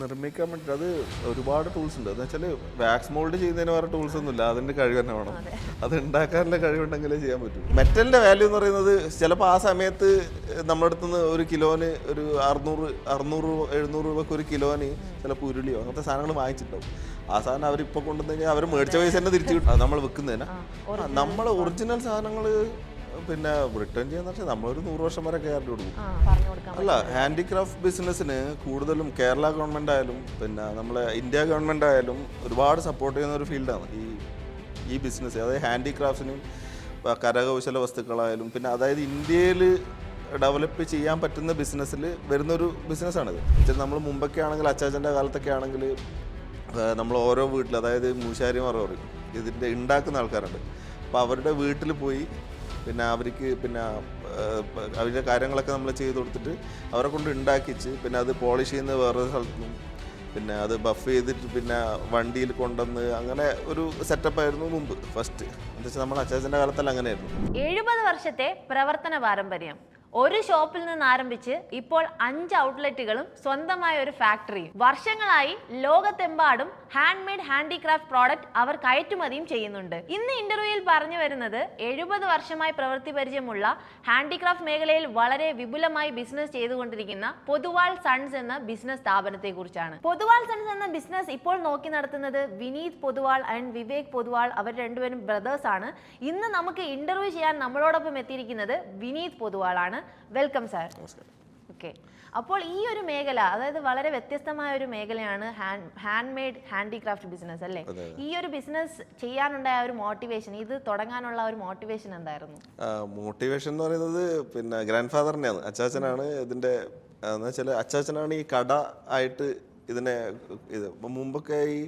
നിർമ്മിക്കാൻ വേണ്ടി അത് ഒരുപാട് ടൂൾസ് ഉണ്ട്. എന്ന് വെച്ചാൽ വാക്സ് മോൾഡ് ചെയ്യുന്നതിന് വേറെ ടൂൾസ് ഒന്നുമില്ല, അതിൻ്റെ കഴിവ് തന്നെ വേണം. അത് ഉണ്ടാക്കാനുള്ള കഴിവുണ്ടെങ്കിലേ ചെയ്യാൻ പറ്റും. മെറ്റലിൻ്റെ വാല്യൂ എന്ന് പറയുന്നത് ചിലപ്പോൾ ആ സമയത്ത് നമ്മുടെ അടുത്തുനിന്ന് ഒരു കിലോന് ഒരു 600-700 രൂപയ്ക്ക് ഒരു കിലോന് ചിലപ്പോൾ ഉരുളിയോ അങ്ങനത്തെ സാധനങ്ങൾ വാങ്ങിച്ചിട്ടുണ്ടാവും. ആ സാധനം അവരിപ്പോൾ കൊണ്ടുവന്ന് കഴിഞ്ഞാൽ അവർ മേടിച്ച പൈസ തന്നെ തിരിച്ചു കിട്ടും. അത് നമ്മൾ വിൽക്കുന്നതിന് നമ്മൾ ഒറിജിനൽ സാധനങ്ങൾ പിന്നെ റിട്ടേൺ ചെയ്യാന്ന് വെച്ചാൽ നമ്മളൊരു 100 വർഷം വരെ ഗ്യാരണ്ടി കൊടുക്കും. അല്ല, ഹാൻഡിക്രാഫ്റ്റ് ബിസിനസ്സിന് കൂടുതലും കേരള ഗവൺമെൻറ് ആയാലും പിന്നെ നമ്മളെ ഇന്ത്യ ഗവൺമെൻറ് ആയാലും ഒരുപാട് സപ്പോർട്ട് ചെയ്യുന്ന ഒരു ഫീൽഡാണ് ഈ ബിസിനസ്. അതായത് ഹാൻഡിക്രാഫ്റ്റ്സിനും കരകൗശല വസ്തുക്കളായാലും പിന്നെ അതായത് ഇന്ത്യയിൽ ഡെവലപ്പ് ചെയ്യാൻ പറ്റുന്ന ബിസിനസ്സിൽ വരുന്നൊരു ബിസിനസ്സാണിത്. നമ്മൾ മുമ്പൊക്കെ ആണെങ്കിൽ അച്ചാച്ചൻ്റെ കാലത്തൊക്കെ ആണെങ്കിൽ നമ്മൾ ഓരോ വീട്ടിൽ, അതായത് മൂശാരിമാർ പറയും, ഇതിൻ്റെ ഉണ്ടാക്കുന്ന ആൾക്കാരുണ്ട്. അപ്പോൾ അവരുടെ വീട്ടിൽ പോയി പിന്നെ അവർക്ക് പിന്നെ അവരുടെ കാര്യങ്ങളൊക്കെ നമ്മൾ ചെയ്ത് കൊടുത്തിട്ട് അവരെ കൊണ്ട് ഉണ്ടാക്കിച്ച് പിന്നെ അത് പോളിഷ് ചെയ്യുന്ന വേറൊരു സ്ഥലത്തു നിന്നും പിന്നെ അത് ബഫ് ചെയ്തിട്ട് പിന്നെ വണ്ടിയിൽ കൊണ്ടുവന്ന് അങ്ങനെ ഒരു സെറ്റപ്പായിരുന്നു മുമ്പ് ഫസ്റ്റ്. എന്താ വെച്ചാൽ നമ്മുടെ അച്ചാച്ചൻ്റെ കാലത്തെല്ലാം അങ്ങനെയായിരുന്നു. 70 വർഷത്തെ പ്രവർത്തന പാരമ്പര്യം, ഒരു ഷോപ്പിൽ നിന്ന് ആരംഭിച്ച് ഇപ്പോൾ 5 ഔട്ട്ലെറ്റുകളും സ്വന്തമായ ഒരു ഫാക്ടറിയും. വർഷങ്ങളായി ലോകത്തെമ്പാടും ഹാൻഡ് മെയ്ഡ് ഹാൻഡിക്രാഫ്റ്റ് പ്രോഡക്റ്റ് അവർ കയറ്റുമതിയും ചെയ്യുന്നുണ്ട്. ഇന്ന് ഇന്റർവ്യൂവിൽ പറഞ്ഞു വരുന്നത് 70 വർഷമായി പ്രവൃത്തി പരിചയമുള്ള ഹാൻഡിക്രാഫ്റ്റ് മേഖലയിൽ വളരെ വിപുലമായി ബിസിനസ് ചെയ്തുകൊണ്ടിരിക്കുന്ന പൊതുവാൾ സൺസ് എന്ന ബിസിനസ് സ്ഥാപനത്തെ കുറിച്ചാണ്. പൊതുവാൾ സൺസ് എന്ന ബിസിനസ് ഇപ്പോൾ നോക്കി നടത്തുന്നത് വിനീത് പൊതുവാൾ ആൻഡ് വിവേക് പൊതുവാൾ. അവർ രണ്ടുപേരും ബ്രദേഴ്സ് ആണ്. ഇന്ന് നമുക്ക് ഇന്റർവ്യൂ ചെയ്യാൻ നമ്മളോടൊപ്പം എത്തിയിരിക്കുന്നത് വിനീത് പൊതുവാൾ ആണ്. Welcome sir. ഓക്കെ, അപ്പോൾ ഈ ഒരു മേഖല, അതായത് വളരെ വ്യത്യസ്തമായ ഒരു മേഖലയാണ് ഹാൻഡ് മെയ്ഡ് ഹാൻഡിക്രാഫ്റ്റ് ബിസിനസ് അല്ലേ? ഈ ഒരു ബിസിനസ് ചെയ്യാനുണ്ടായ ഒരു മോട്ടിവേഷൻ, ഇത് തുടങ്ങാനുള്ള ഒരു മോട്ടിവേഷൻ എന്തായിരുന്നു? മോട്ടിവേഷൻ എന്ന് പറയുന്നത് പിന്നെ ഗ്രാൻഡ് ഫാദറിനെയാണ്, അച്ചാച്ചനാണ് ഇതിൻ്റെ. എന്ന് വെച്ചാൽ അച്ചാച്ചനാണ് ഈ കട ആയിട്ട് ഇതിനെ മുമ്പൊക്കെ ഈ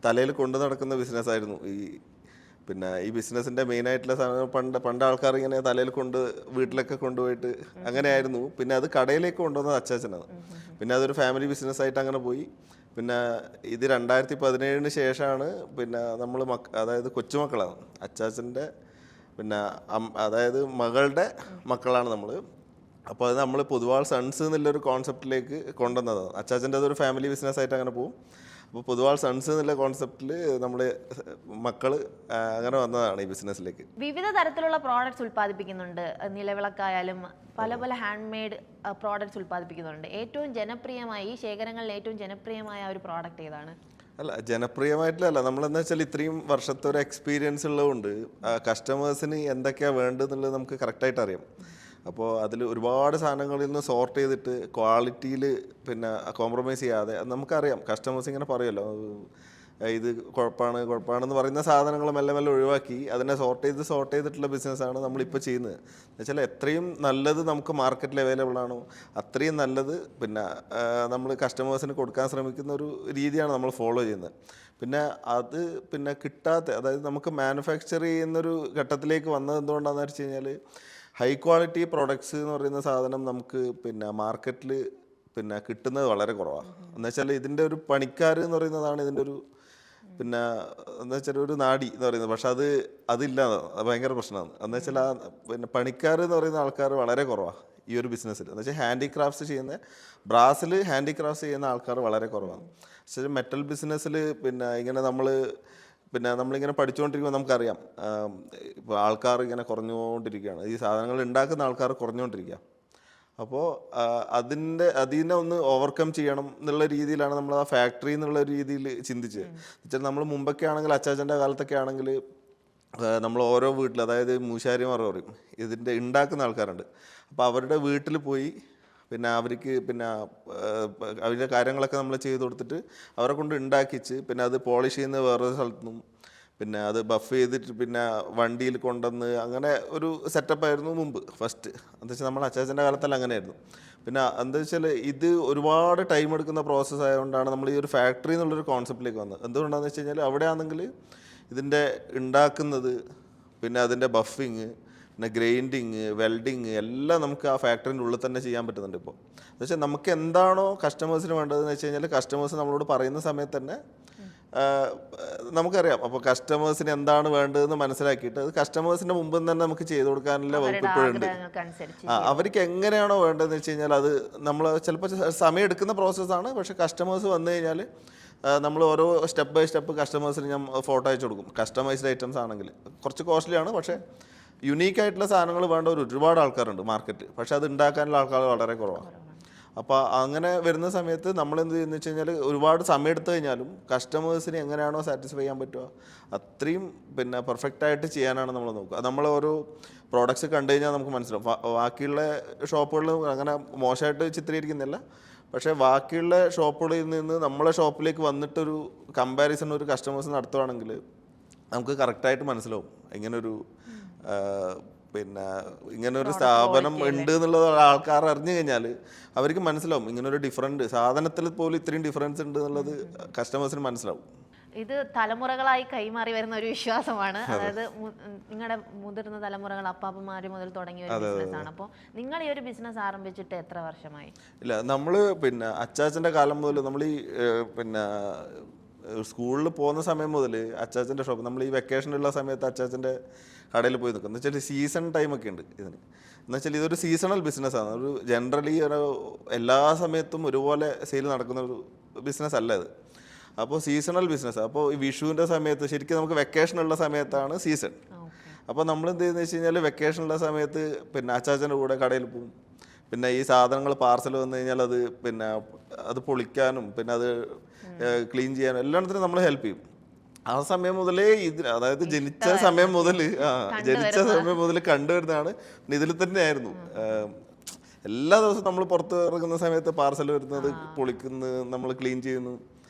തലയിൽ കൊണ്ടു നടക്കുന്ന ബിസിനസ്സായിരുന്നു പിന്നെ ഈ ബിസിനസ്സിൻ്റെ മെയിനായിട്ടുള്ള സാധനം. പണ്ട് ആൾക്കാർ ഇങ്ങനെ തലയിൽ വീട്ടിലൊക്കെ കൊണ്ടുപോയിട്ട് അങ്ങനെയായിരുന്നു. പിന്നെ അത് കടയിലേക്ക് കൊണ്ടുവന്നത് അച്ചാച്ചനാണ്. പിന്നെ അതൊരു ഫാമിലി ബിസിനസ്സായിട്ട് അങ്ങനെ പോയി. പിന്നെ ഇത് 2017 ശേഷമാണ് പിന്നെ നമ്മൾ അതായത് കൊച്ചുമക്കളാണ് അച്ചാച്ചൻ്റെ പിന്നെ അതായത് മകളുടെ മക്കളാണ് നമ്മൾ. അപ്പോൾ അത് നമ്മൾ പൊതുവാൾ സൺസ് എന്നുള്ളൊരു കോൺസെപ്റ്റിലേക്ക് കൊണ്ടുവന്നതാണ്. അച്ചാച്ചൻ്റെ അതൊരു ഫാമിലി ബിസിനസ്സായിട്ട് അങ്ങനെ പോകും. അപ്പോൾ പൊതുവാൾ സൺസ് എന്നുള്ള കോൺസെപ്റ്റിൽ നമ്മുടെ മക്കൾ അങ്ങനെ വന്നതാണ് ഈ ബിസിനസ്സിലേക്ക്. വിവിധ തരത്തിലുള്ള പ്രോഡക്ട്സ് ഉൽപ്പാദിപ്പിക്കുന്നുണ്ട്. നിലവിളക്കായാലും പല പല ഹാൻഡ് മെയ്ഡ് പ്രോഡക്ട്സ് ഉൽപ്പാദിപ്പിക്കുന്നുണ്ട്. ഏറ്റവും ജനപ്രിയമായി ഈ ശേഖരങ്ങളിൽ ഏറ്റവും ജനപ്രിയമായ ഒരു പ്രോഡക്റ്റ് ഏതാണ്? അല്ല, ജനപ്രിയമായിട്ടില്ല, നമ്മളെന്താ വെച്ചാൽ ഇത്രയും വർഷത്തെ ഒരു എക്സ്പീരിയൻസ് ഉള്ളതുകൊണ്ട് കസ്റ്റമേഴ്സിന് എന്തൊക്കെയാണ് വേണ്ടതെന്നുള്ളത് നമുക്ക് കറക്റ്റായിട്ട് അറിയാം. അപ്പോൾ അതിൽ ഒരുപാട് സാധനങ്ങളിൽ നിന്ന് സോർട്ട് ചെയ്തിട്ട് ക്വാളിറ്റിയിൽ പിന്നെ കോംപ്രമൈസ് ചെയ്യാതെ, നമുക്കറിയാം കസ്റ്റമേഴ്സ് ഇങ്ങനെ പറയുമല്ലോ ഇത് കുഴപ്പമാണെന്ന് പറയുന്ന സാധനങ്ങൾ മെല്ലെ മെല്ലെ ഒഴിവാക്കി അതിനെ സോർട്ട് ചെയ്തിട്ടുള്ള ബിസിനസ്സാണ് നമ്മളിപ്പോൾ ചെയ്യുന്നത്. എന്നുവെച്ചാൽ എത്രയും നല്ലത് നമുക്ക് മാർക്കറ്റിൽ അവൈലബിൾ ആണോ അത്രയും നല്ലത് പിന്നെ നമ്മൾ കസ്റ്റമേഴ്സിന് കൊടുക്കാൻ ശ്രമിക്കുന്ന ഒരു രീതിയാണ് നമ്മൾ ഫോളോ ചെയ്യുന്നത്. പിന്നെ അത് പിന്നെ കിട്ടാത്ത, അതായത് നമുക്ക് മാനുഫാക്ചർ ചെയ്യുന്നൊരു ഘട്ടത്തിലേക്ക് വന്നത് എന്തുകൊണ്ടാണെന്ന് വെച്ച് കഴിഞ്ഞാൽ ഹൈ ക്വാളിറ്റി പ്രൊഡക്ട്സ് എന്ന് പറയുന്ന സാധനം നമുക്ക് പിന്നെ മാർക്കറ്റിൽ പിന്നെ കിട്ടുന്നത് വളരെ കുറവാണ്. എന്ന് വെച്ചാൽ ഇതിൻ്റെ ഒരു പണിക്കാർ എന്ന് പറയുന്നതാണ് ഇതിൻ്റെ ഒരു പിന്നെ എന്താ വെച്ചാൽ ഒരു നാടി എന്ന് പറയുന്നത്. പക്ഷെ അതില്ല, അത് ഭയങ്കര പ്രശ്നമാണ്. എന്ന് വെച്ചാൽ പിന്നെ പണിക്കാർ എന്ന് പറയുന്ന ആൾക്കാർ വളരെ കുറവാണ് ഈ ഒരു ബിസിനസ്സിൽ. എന്ന് വെച്ചാൽ ഹാൻഡിക്രാഫ്റ്റ്സ് ചെയ്യുന്ന ബ്രാസിൽ ഹാൻഡിക്രാഫ്റ്റ്സ് ചെയ്യുന്ന ആൾക്കാർ വളരെ കുറവാണ്. പക്ഷേ മെറ്റൽ ബിസിനസ്സിൽ പിന്നെ ഇങ്ങനെ നമ്മളിങ്ങനെ പഠിച്ചുകൊണ്ടിരിക്കുമ്പോൾ നമുക്കറിയാം ഇപ്പോൾ ആൾക്കാർ ഇങ്ങനെ കുറഞ്ഞുകൊണ്ടിരിക്കുകയാണ്, ഈ സാധനങ്ങൾ ഉണ്ടാക്കുന്ന ആൾക്കാർ കുറഞ്ഞുകൊണ്ടിരിക്കുക. അപ്പോൾ അതിനെ ഒന്ന് ഓവർകം ചെയ്യണം എന്നുള്ള രീതിയിലാണ് നമ്മൾ ആ ഫാക്ടറി എന്നുള്ള രീതിയിൽ ചിന്തിച്ചത്. എന്നുവെച്ചാൽ നമ്മൾ മുമ്പൊക്കെ ആണെങ്കിൽ അച്ചാച്ചൻ്റെ കാലത്തൊക്കെ ആണെങ്കിൽ നമ്മൾ ഓരോ വീട്ടിൽ, അതായത് മൂശാരിമാർ പറയും, ഇതിൻ്റെ ഉണ്ടാക്കുന്ന ആൾക്കാരുണ്ട്. അപ്പോൾ അവരുടെ വീട്ടിൽ പോയി പിന്നെ അവർക്ക് പിന്നെ അവരുടെ കാര്യങ്ങളൊക്കെ നമ്മൾ ചെയ്ത് കൊടുത്തിട്ട് അവരെ കൊണ്ട് ഉണ്ടാക്കിച്ച് പിന്നെ അത് പോളിഷ് ചെയ്യുന്ന വേറൊരു സ്ഥലത്തു നിന്നും പിന്നെ അത് ബഫ് ചെയ്തിട്ട് പിന്നെ വണ്ടിയിൽ കൊണ്ടുവന്ന് അങ്ങനെ ഒരു സെറ്റപ്പായിരുന്നു മുമ്പ് ഫസ്റ്റ്. എന്താ വെച്ചാൽ നമ്മുടെ അച്ചാച്ചൻ്റെ കാലത്തെല്ലാം അങ്ങനെയായിരുന്നു. പിന്നെ എന്താ വെച്ചാൽ ഇത് ഒരുപാട് ടൈം എടുക്കുന്ന പ്രോസസ്സ് ആയതുകൊണ്ടാണ് നമ്മൾ ഈ ഒരു ഫാക്ടറി എന്നുള്ളൊരു കോൺസെപ്റ്റിലേക്ക് വന്നത്. എന്തുകൊണ്ടാണെന്ന് വെച്ച് കഴിഞ്ഞാൽ അവിടെ ആണെങ്കിൽ ഇതിൻ്റെ ഉണ്ടാക്കുന്നത് പിന്നെ അതിൻ്റെ ബഫിങ് പിന്നെ ഗ്രൈൻഡിങ് വെൽഡിങ് എല്ലാം നമുക്ക് ആ ഫാക്ടറിൻ്റെ ഉള്ളിൽ തന്നെ ചെയ്യാൻ പറ്റുന്നുണ്ട്. ഇപ്പോൾ എന്ന് വെച്ചാൽ നമുക്ക് എന്താണോ കസ്റ്റമേഴ്സിന് വേണ്ടതെന്ന് വെച്ച് കഴിഞ്ഞാൽ കസ്റ്റമേഴ്സ് നമ്മളോട് പറയുന്ന സമയത്ത് തന്നെ നമുക്കറിയാം. അപ്പോൾ കസ്റ്റമേഴ്സിന് എന്താണ് വേണ്ടതെന്ന് മനസ്സിലാക്കിയിട്ട് അത് കസ്റ്റമേഴ്സിൻ്റെ മുമ്പ് തന്നെ നമുക്ക് ചെയ്ത് കൊടുക്കാനുള്ള വകുപ്പ് ഇപ്പോഴുണ്ട്. അവർക്ക് എങ്ങനെയാണോ വേണ്ടതെന്ന് വെച്ച് കഴിഞ്ഞാൽ അത് നമ്മൾ ചിലപ്പോൾ സമയം എടുക്കുന്ന പ്രോസസ്സാണ്. പക്ഷേ കസ്റ്റമേഴ്സ് വന്നു കഴിഞ്ഞാൽ നമ്മൾ ഓരോ സ്റ്റെപ്പ് ബൈ സ്റ്റെപ്പ് കസ്റ്റമേഴ്സിന് ഞാൻ ഫോട്ടോ അയച്ചു കൊടുക്കും. കസ്റ്റമൈസ്ഡ് ഐറ്റംസ് ആണെങ്കിൽ കുറച്ച് കോസ്റ്റ്ലിയാണ്. പക്ഷേ യുണീക്കായിട്ടുള്ള സാധനങ്ങൾ വേണ്ട ഒരുപാട് ആൾക്കാരുണ്ട് മാർക്കറ്റ്. പക്ഷേ അത് ഉണ്ടാക്കാനുള്ള ആൾക്കാർ വളരെ കുറവാണ്. അപ്പോൾ അങ്ങനെ വരുന്ന സമയത്ത് നമ്മൾ എന്ത് ചെയ്യുന്നത് വെച്ച് കഴിഞ്ഞാൽ ഒരുപാട് സമയം എടുത്തു കഴിഞ്ഞാലും കസ്റ്റമേഴ്സിന് എങ്ങനെയാണോ സാറ്റിസ്ഫൈ ചെയ്യാൻ പറ്റുക അത്രയും പെർഫെക്റ്റായിട്ട് ചെയ്യാനാണ് നമ്മൾ നോക്കുക. നമ്മൾ ഓരോ പ്രോഡക്റ്റ്സ് കണ്ടു കഴിഞ്ഞാൽ നമുക്ക് മനസ്സിലാവും. ബാക്കിയുള്ള ഷോപ്പുകളിൽ അങ്ങനെ മോശമായിട്ട് ചിത്രീകരിക്കുന്നില്ല. പക്ഷേ ബാക്കിയുള്ള ഷോപ്പുകളിൽ നിന്ന് നമ്മളെ ഷോപ്പിലേക്ക് വന്നിട്ടൊരു കമ്പാരിസൺ ഒരു കസ്റ്റമേഴ്സ് നടത്തുകയാണെങ്കിൽ നമുക്ക് കറക്റ്റായിട്ട് മനസ്സിലാവും ഇങ്ങനൊരു ഇങ്ങനൊരു സ്ഥാപനം ഉണ്ട് എന്നുള്ളത് ആൾക്കാർ അറിഞ്ഞു കഴിഞ്ഞാൽ അവർക്ക് മനസ്സിലാവും ഇങ്ങനൊരു ഡിഫറൻറ്റ് സാധനത്തിൽ പോലും ഇത്രയും ഡിഫറൻസ് ഉണ്ട് എന്നുള്ളത് കസ്റ്റമേഴ്സിന് മനസ്സിലാവും. ഇത് തലമുറകളായി കൈമാറി വരുന്ന ഒരു വിശ്വാസമാണ്. അതായത് നിങ്ങളുടെ മുതിർന്ന തലമുറകൾ അപ്പാപ്പന്മാർ മുതൽ തുടങ്ങിയ ഒരു ബിസിനസ്സാണ്. അപ്പോൾ നിങ്ങൾ ഈ ഒരു ബിസിനസ് ആരംഭിച്ചിട്ട് എത്ര വർഷമായി? ഇല്ല, നമ്മൾ അച്ചാച്ചൻ്റെ കാലം മുതൽ നമ്മൾ ഈ സ്കൂളിൽ പോകുന്ന സമയം മുതൽ അച്ചാച്ചൻ്റെ ഷോപ്പ് നമ്മൾ ഈ വെക്കേഷനുള്ള സമയത്ത് അച്ചാച്ചൻ്റെ കടയിൽ പോയി നിൽക്കും. എന്ന് വെച്ചാൽ സീസൺ ടൈമൊക്കെ ഉണ്ട് ഇതിന്. എന്ന് വെച്ചാൽ ഇതൊരു സീസണൽ ബിസിനസ്സാണ്. ഒരു ജനറലി എല്ലാ സമയത്തും ഒരുപോലെ സെയിൽ നടക്കുന്ന ഒരു ബിസിനസ് അല്ല ഇത്. അപ്പോൾ സീസണൽ ബിസിനസ്. അപ്പോൾ ഈ വിഷുവിൻ്റെ സമയത്ത് ശരിക്കും നമുക്ക് വെക്കേഷനുള്ള സമയത്താണ് സീസൺ. അപ്പോൾ നമ്മൾ എന്ത് ചെയ്യുന്നത് വെച്ച് കഴിഞ്ഞാൽ വെക്കേഷനുള്ള സമയത്ത് അച്ചാച്ചൻ്റെ കൂടെ കടയിൽ പോകും. ഈ സാധനങ്ങൾ പാർസൽ വന്നു കഴിഞ്ഞാൽ അത് അത് പൊളിക്കാനും അത് ക്ലീൻ ചെയ്യാനും എല്ലാത്തിനും നമ്മൾ ഹെൽപ്പ് ചെയ്യും. ആ സമയം മുതലേ അതായത് ജനിച്ച സമയം മുതൽ കണ്ടുവരുന്നതാണ്. ഇതിൽ തന്നെയായിരുന്നു എല്ലാ ദിവസവും നമ്മൾ പുറത്ത് ഇറങ്ങുന്ന സമയത്ത് പാർസൽ വരുന്നത്, പൊളിക്കുന്നു, നമ്മൾ ക്ലീൻ ചെയ്യുന്നു,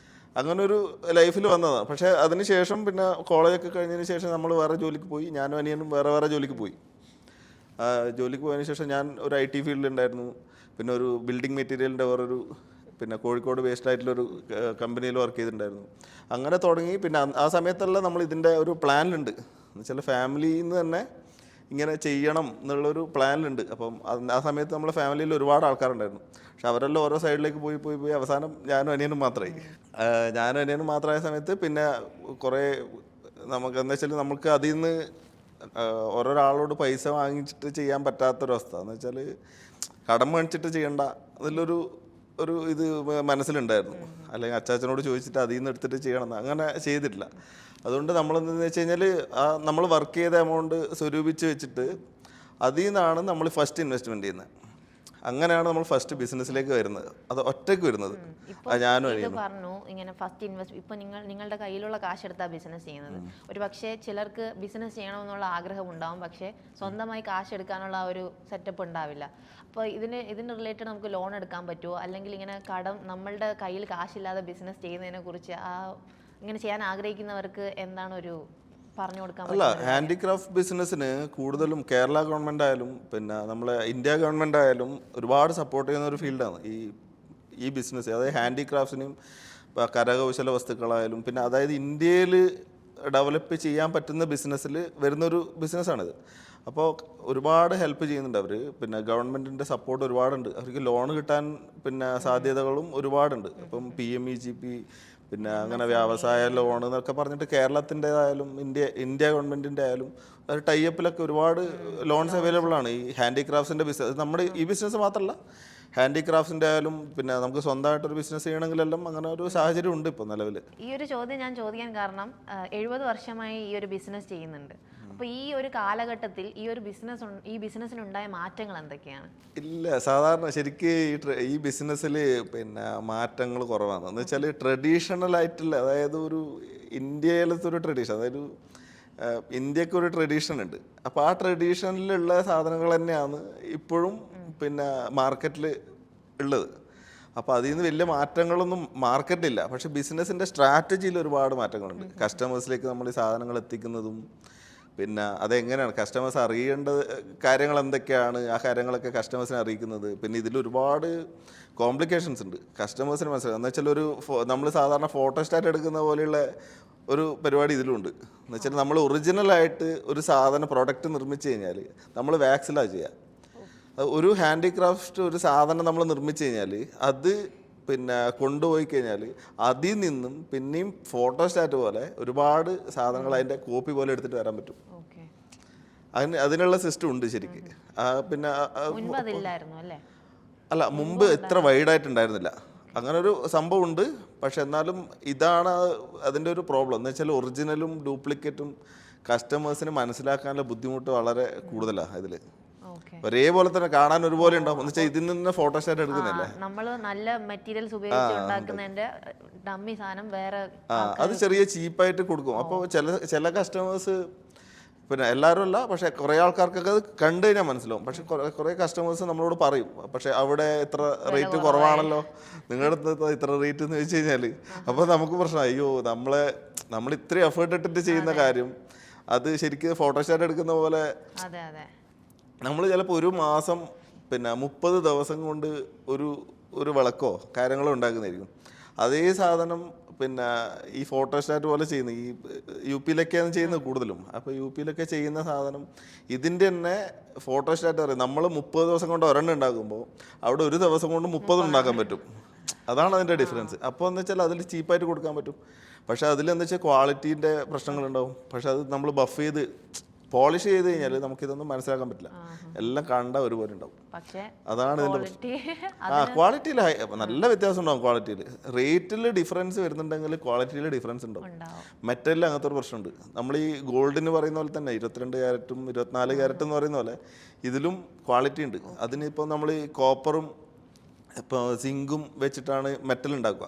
അങ്ങനെ ഒരു ലൈഫിൽ വന്നതാണ്. പക്ഷേ അതിന് ശേഷം കോളേജൊക്കെ കഴിഞ്ഞതിന് ശേഷം നമ്മൾ വേറെ ജോലിക്ക് പോയി. ഞാനും അനിയനും വേറെ ജോലിക്ക് പോയി. ജോലിക്ക് പോയതിന് ശേഷം ഞാൻ ഒരു IT ഫീൽഡിലുണ്ടായിരുന്നു. ഒരു ബിൽഡിംഗ് മെറ്റീരിയലിൻ്റെ വേറൊരു കോഴിക്കോട് ബേസ്ഡ് ആയിട്ടുള്ളൊരു കമ്പനിയിൽ വർക്ക് ചെയ്തിട്ടുണ്ടായിരുന്നു. അങ്ങനെ തുടങ്ങി. ആ സമയത്തെല്ലാം നമ്മൾ ഇതിൻ്റെ ഒരു പ്ലാനിലുണ്ട്. എന്നുവെച്ചാൽ ഫാമിലിയിൽ നിന്ന് തന്നെ ഇങ്ങനെ ചെയ്യണം എന്നുള്ളൊരു പ്ലാനിലുണ്ട്. അപ്പം ആ സമയത്ത് നമ്മുടെ ഫാമിലിയിൽ ഒരുപാട് ആൾക്കാരുണ്ടായിരുന്നു. പക്ഷെ അവരെല്ലാം ഓരോ സൈഡിലേക്ക് പോയി അവസാനം ഞാനും അനിയനും മാത്രമായ സമയത്ത് കുറേ നമുക്ക് എന്താ വെച്ചാൽ നമുക്ക് അതിൽ നിന്ന് ഓരോരാളോട് പൈസ വാങ്ങിച്ചിട്ട് ചെയ്യാൻ പറ്റാത്തൊരവസ്ഥ. എന്ന് വെച്ചാൽ കടം മേടിച്ചിട്ട് ചെയ്യണ്ട അതിലൊരു ഇത് മനസ്സിലുണ്ടായിരുന്നു. അല്ലെങ്കിൽ അച്ചാച്ചനോട് ചോദിച്ചിട്ട് അതിൽ നിന്ന് എടുത്തിട്ട് ചെയ്യണമെന്ന് അങ്ങനെ ചെയ്തിട്ടില്ല. അതുകൊണ്ട് നമ്മളെന്താണെന്ന് വെച്ച് കഴിഞ്ഞാൽ നമ്മൾ വർക്ക് ചെയ്ത എമൗണ്ട് സ്വരൂപിച്ച് വെച്ചിട്ട് അതിൽ നിന്നാണ് നമ്മൾ ഫസ്റ്റ് ഇൻവെസ്റ്റ്മെൻറ്റ് ചെയ്യുന്നത്. അങ്ങനെയാണ് നമ്മൾ ഫസ്റ്റ് ബിസിനസ്സിലേക്ക് വരുന്നത്. അത് ഒറ്റയ്ക്ക് വരുന്നത്. ഞാനും പറഞ്ഞു ഇങ്ങനെ ഫസ്റ്റ് ഇൻവെസ്റ്റ്. ഇപ്പോൾ നിങ്ങളുടെ കയ്യിലുള്ള കാശ് എടുത്താൽ ബിസിനസ് ചെയ്യുന്നത്. ഒരു പക്ഷേ ചിലർക്ക് ബിസിനസ് ചെയ്യണമെന്നുള്ള ആഗ്രഹം ഉണ്ടാവും, പക്ഷേ സ്വന്തമായി കാശ് എടുക്കാനുള്ള ആ ഒരു സെറ്റപ്പ് ഉണ്ടാവില്ല. അപ്പോൾ ഇതിന് റിലേറ്റഡ് നമുക്ക് ലോൺ എടുക്കാൻ പറ്റുമോ? അല്ലെങ്കിൽ ഇങ്ങനെ നമ്മളുടെ കയ്യിൽ കാശില്ലാതെ ബിസിനസ് ചെയ്യുന്നതിനെ കുറിച്ച് ഇങ്ങനെ ചെയ്യാൻ ആഗ്രഹിക്കുന്നവർക്ക് എന്താണ് ഒരു പറഞ്ഞു കൊടുക്കാൻ? അല്ല, ഹാൻഡിക്രാഫ്റ്റ് ബിസിനസ്സിന് കൂടുതലും കേരള ഗവൺമെൻറ് ആയാലും നമ്മളെ ഇന്ത്യ ഗവൺമെൻറ് ആയാലും ഒരുപാട് സപ്പോർട്ട് ചെയ്യുന്ന ഒരു ഫീൽഡാണ് ഈ ബിസിനസ്. അതായത് ഹാൻഡിക്രാഫ്റ്റ്സിനും കരകൗശല വസ്തുക്കളായാലും അതായത് ഇന്ത്യയിൽ ഡെവലപ്പ് ചെയ്യാൻ പറ്റുന്ന ബിസിനസ്സിൽ വരുന്നൊരു ബിസിനസ്സാണിത്. അപ്പോൾ ഒരുപാട് ഹെൽപ്പ് ചെയ്യുന്നുണ്ട് അവർ. ഗവൺമെൻറ്റിൻ്റെ സപ്പോർട്ട് ഒരുപാടുണ്ട്. അവർക്ക് ലോൺ കിട്ടാൻ സാധ്യതകളും ഒരുപാടുണ്ട്. അപ്പം PMEGP അങ്ങനെ വ്യവസായ ലോൺ എന്നൊക്കെ പറഞ്ഞിട്ട് കേരളത്തിൻ്റെതായാലും ഇന്ത്യ ഗവൺമെൻറ്റിൻ്റെ ആയാലും ഒരു ടൈപ്പിലൊക്കെ ഒരുപാട് ലോൺസ് അവൈലബിൾ ആണ് ഈ ഹാൻഡിക്രാഫ്റ്റ്സിൻ്റെ ബിസിനസ്. നമ്മുടെ ഈ ബിസിനസ് മാത്രമല്ല, ഹാൻഡിക്രാഫ്റ്റ്സിൻ്റെ ആയാലും നമുക്ക് സ്വന്തമായിട്ടൊരു ബിസിനസ് ചെയ്യണമെങ്കിലെല്ലാം അങ്ങനെ ഒരു സാഹചര്യം ഉണ്ട് ഇപ്പോൾ നിലവിൽ. ഈ ഒരു ചോദ്യം ഞാൻ ചോദിക്കാൻ കാരണം 70 വർഷമായി ഈ ഒരു ബിസിനസ് ചെയ്യുന്നുണ്ട്. അപ്പോൾ ഈ ഒരു കാലഘട്ടത്തിൽ ഈ ബിസിനസ്സിനുണ്ടായ മാറ്റങ്ങൾ എന്തൊക്കെയാണ്? ഇല്ല, സാധാരണ ശരിക്കും ഈ ബിസിനസ്സിൽ മാറ്റങ്ങൾ കുറവാണ്. എന്ന് വെച്ചാൽ ട്രഡീഷണൽ ആയിട്ടുള്ള, അതായത് ഒരു ഇന്ത്യയിലത്തെ ഒരു ട്രഡീഷൻ, അതായത് ഇന്ത്യക്കൊരു ട്രഡീഷൻ ഉണ്ട്. അപ്പോൾ ആ ട്രഡീഷനിലുള്ള സാധനങ്ങൾ തന്നെയാണ് ഇപ്പോഴും മാർക്കറ്റിൽ ഉള്ളത്. അപ്പോൾ അതിൽ നിന്ന് വലിയ മാറ്റങ്ങളൊന്നും മാർക്കറ്റിലില്ല. പക്ഷേ ബിസിനസ്സിൻ്റെ സ്ട്രാറ്റജിയിൽ ഒരുപാട് മാറ്റങ്ങളുണ്ട്. കസ്റ്റമേഴ്സിലേക്ക് നമ്മൾ ഈ സാധനങ്ങൾ എത്തിക്കുന്നതും അതെങ്ങനെയാണ് കസ്റ്റമേഴ്സ് അറിയേണ്ട കാര്യങ്ങൾ എന്തൊക്കെയാണ്, ആ കാര്യങ്ങളൊക്കെ കസ്റ്റമേഴ്സിനെ അറിയിക്കുന്നത്. ഇതിലൊരുപാട് കോംപ്ലിക്കേഷൻസ് ഉണ്ട് കസ്റ്റമേഴ്സിന് മനസ്സിലാക്കുക. എന്ന് വെച്ചാൽ നമ്മൾ സാധാരണ ഫോട്ടോസ്റ്റാറ്റ് എടുക്കുന്ന പോലെയുള്ള ഒരു പരിപാടി ഇതിലുണ്ട്. എന്ന് വെച്ചാൽ നമ്മൾ ഒറിജിനലായിട്ട് ഒരു പ്രോഡക്റ്റ് നിർമ്മിച്ചു കഴിഞ്ഞാൽ നമ്മൾ വാക്സിലാണ് ചെയ്യുക. ഒരു ഹാൻഡിക്രാഫ്റ്റ് ഒരു സാധനം നമ്മൾ നിർമ്മിച്ചു കഴിഞ്ഞാൽ അത് പിന്നെ കൊണ്ടുപോയി കഴിഞ്ഞാൽ അതിൽ നിന്നും പിന്നെയും ഫോട്ടോസ്റ്റാറ്റ് പോലെ ഒരുപാട് സാധനങ്ങൾ അതിൻ്റെ കോപ്പി പോലെ എടുത്തിട്ട് വരാൻ പറ്റും. ഓക്കെ. അതിനുള്ള സിസ്റ്റം ഉണ്ട് ശരിക്ക്. പിന്നെ മുൻപ് അതില്ലായിരുന്നു അല്ലേ? അല്ല, മുമ്പ് ഇത്ര വൈഡായിട്ടുണ്ടായിരുന്നില്ല. അങ്ങനെ ഒരു സംഭവം ഉണ്ട്. പക്ഷെ എന്നാലും ഇതാണ് അതിൻ്റെ ഒരു പ്രോബ്ലം എന്ന് വെച്ചാൽ ഒറിജിനലും ഡ്യൂപ്ലിക്കേറ്റും കസ്റ്റമേഴ്സിന് മനസ്സിലാക്കാനുള്ള ബുദ്ധിമുട്ട് വളരെ കൂടുതലാണ് ഇതിൽ. ഓക്കെ. ഒരേപോലെ തന്നെ കാണാൻ ഒരുപോലെ ഉണ്ടാവും എന്ന് വെച്ചാൽ ഇതിൽ നിന്ന് ഫോട്ടോസ്റ്റാറ്റ് എടുക്കുന്നില്ലേ. നമ്മൾ നല്ല മെറ്റീരിയൽസ് ഉപയോഗിച്ച് ഉണ്ടാക്കുന്നതിന്റെ ഡമ്മി സാധനം വേറെ അത് ചെറിയ ചീപ്പായിട്ട് കൊടുക്കും. അപ്പോൾ ചില കസ്റ്റമേഴ്സ്, പിന്നെ എല്ലാവരും അല്ല, പക്ഷെ കുറേ ആൾക്കാർക്കൊക്കെ അത് കണ്ടു കഴിഞ്ഞാൽ മനസ്സിലാവും. പക്ഷെ കുറേ കസ്റ്റമേഴ്സ് നമ്മളോട് പറയും, പക്ഷെ അവിടെ ഇത്ര റേറ്റ് കുറവാണല്ലോ, നിങ്ങളുടെ അടുത്ത് ഇത്ര റേറ്റ് എന്ന് ചോദിച്ചു കഴിഞ്ഞാൽ അപ്പോൾ നമുക്ക് പ്രശ്നം. അയ്യോ, നമ്മൾ ഇത്രയും എഫേർട്ട് ഇട്ടിട്ട് ചെയ്യുന്ന കാര്യം അത് ശരിക്കും ഫോട്ടോസ്റ്റാറ്റ് എടുക്കുന്ന പോലെ. നമ്മൾ ചിലപ്പോൾ ഒരു മാസം പിന്നെ 30 ദിവസം കൊണ്ട് ഒരു വിളക്കോ കാര്യങ്ങളോ ഉണ്ടാക്കുന്നതായിരിക്കും. അതേ സാധനം പിന്നെ ഈ ഫോട്ടോസ്റ്റാറ്റ് പോലെ ചെയ്യുന്ന ഈ UP-യിലൊക്കെയാണ് ചെയ്യുന്നത് കൂടുതലും. അപ്പോൾ UP-യിലൊക്കെ ചെയ്യുന്ന സാധനം ഇതിൻ്റെ തന്നെ ഫോട്ടോസ്റ്റാറ്റ് പറയും. നമ്മൾ 30 ദിവസം കൊണ്ട് ഒരെണ്ണം ഉണ്ടാക്കുമ്പോൾ അവിടെ ഒരു ദിവസം കൊണ്ട് 30 ഉണ്ടാക്കാൻ പറ്റും. അതാണ് അതിൻ്റെ ഡിഫറൻസ്. അപ്പോൾ എന്ന് വെച്ചാൽ അതിൽ ചീപ്പായിട്ട് കൊടുക്കാൻ പറ്റും. പക്ഷേ അതിലെന്ന് വെച്ചാൽ ക്വാളിറ്റീൻ്റെ പ്രശ്നങ്ങളുണ്ടാവും. പക്ഷെ അത് നമ്മൾ ബഫ് ചെയ്ത് പോളിഷ് ചെയ്ത് കഴിഞ്ഞാൽ നമുക്കിതൊന്നും മനസ്സിലാക്കാൻ പറ്റില്ല. എല്ലാം കണ്ട ഒരുപോലെ ഉണ്ടാവും. അതാണ് ഇതിൻ്റെ ക്വാളിറ്റിയിൽ നല്ല വ്യത്യാസം ഉണ്ടാവും. ക്വാളിറ്റിയിൽ റേറ്റിൽ ഡിഫറൻസ് വരുന്നുണ്ടെങ്കിൽ ക്വാളിറ്റിയിൽ ഡിഫറൻസ് ഉണ്ടാവും. മെറ്റലിൽ അങ്ങനത്തെ ഒരു പ്രശ്നമുണ്ട്. നമ്മൾ ഈ ഗോൾഡിന് പറയുന്ന പോലെ തന്നെ 22 ക്യാരറ്റും 24 ക്യാരറ്റും എന്ന് പറയുന്ന പോലെ ഇതിലും ക്വാളിറ്റി ഉണ്ട്. അതിനിപ്പോൾ നമ്മൾ ഈ കോപ്പറും ഇപ്പോൾ സിങ്കും വെച്ചിട്ടാണ് മെറ്റൽ ഉണ്ടാക്കുക.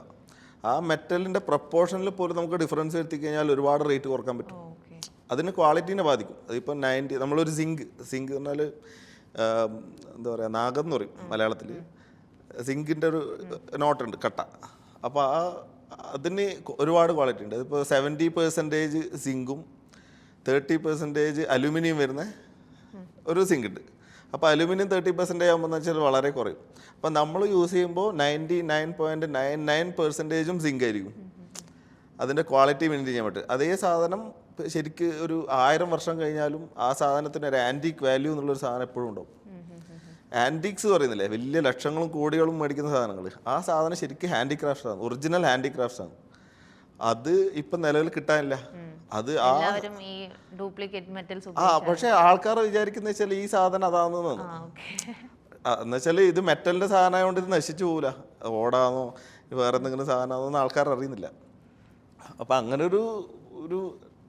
ആ മെറ്റലിൻ്റെ പ്രപ്പോർഷനിൽ പോലും നമുക്ക് ഡിഫറൻസ് വരുത്തി കഴിഞ്ഞാൽ ഒരുപാട് റേറ്റ് കുറക്കാൻ പറ്റും. അതിന് ക്വാളിറ്റീനെ ബാധിക്കും. അതിപ്പോൾ 90 നമ്മളൊരു സിങ്ക് പറഞ്ഞാൽ എന്താ പറയുക, നാഗം എന്ന് പറയും മലയാളത്തിൽ. സിങ്കിൻ്റെ ഒരു നോട്ടുണ്ട്, കട്ട. അപ്പോൾ അതിന് ഒരുപാട് ക്വാളിറ്റി ഉണ്ട്. അതിപ്പോൾ 70% സിങ്കും 30% അലുമിനിയം വരുന്ന ഒരു സിങ്ക് ഉണ്ട്. അപ്പോൾ അലുമിനിയം 30% ആകുമ്പോൾ എന്ന് വെച്ചാൽ വളരെ കുറയും. അപ്പോൾ നമ്മൾ യൂസ് ചെയ്യുമ്പോൾ 99.99% സിങ്ക് ആയിരിക്കും അതിൻ്റെ ക്വാളിറ്റി മെയിൻറ്റെയിൻ ചെയ്യാൻ പറ്റും. അതേ സാധനം ശരിക്ക് ഒരു 1000 വർഷം കഴിഞ്ഞാലും ആ സാധനത്തിന് ഒരു ആൻറ്റീക്ക് വാല്യൂ എന്നുള്ളൊരു സാധനം എപ്പോഴും ഉണ്ടാവും. ആൻറ്റീക്സ് പറയുന്നില്ലേ, വലിയ ലക്ഷങ്ങളും കോടികളും മേടിക്കുന്ന സാധനങ്ങൾ. ആ സാധനം ശരിക്കും ഹാൻഡിക്രാഫ്റ്റ്സ് ആണ്, ഒറിജിനൽ ഹാൻഡിക്രാഫ്റ്റ്സ് ആണ്. അത് ഇപ്പം നിലവിൽ കിട്ടാനില്ല. അത് പക്ഷെ ആൾക്കാർ വിചാരിക്കുന്ന വെച്ചാൽ ഈ സാധനം അതാണെന്നാണ്. എന്നുവെച്ചാൽ ഇത് മെറ്റലിൻ്റെ സാധനമായതുകൊണ്ട് ഇത് നശിച്ചു പോകില്ല. ഓടാന്നോ വേറെ എന്തെങ്കിലും സാധനമാണെന്ന് ആൾക്കാർ അറിയുന്നില്ല. അപ്പം അങ്ങനെ ഒരു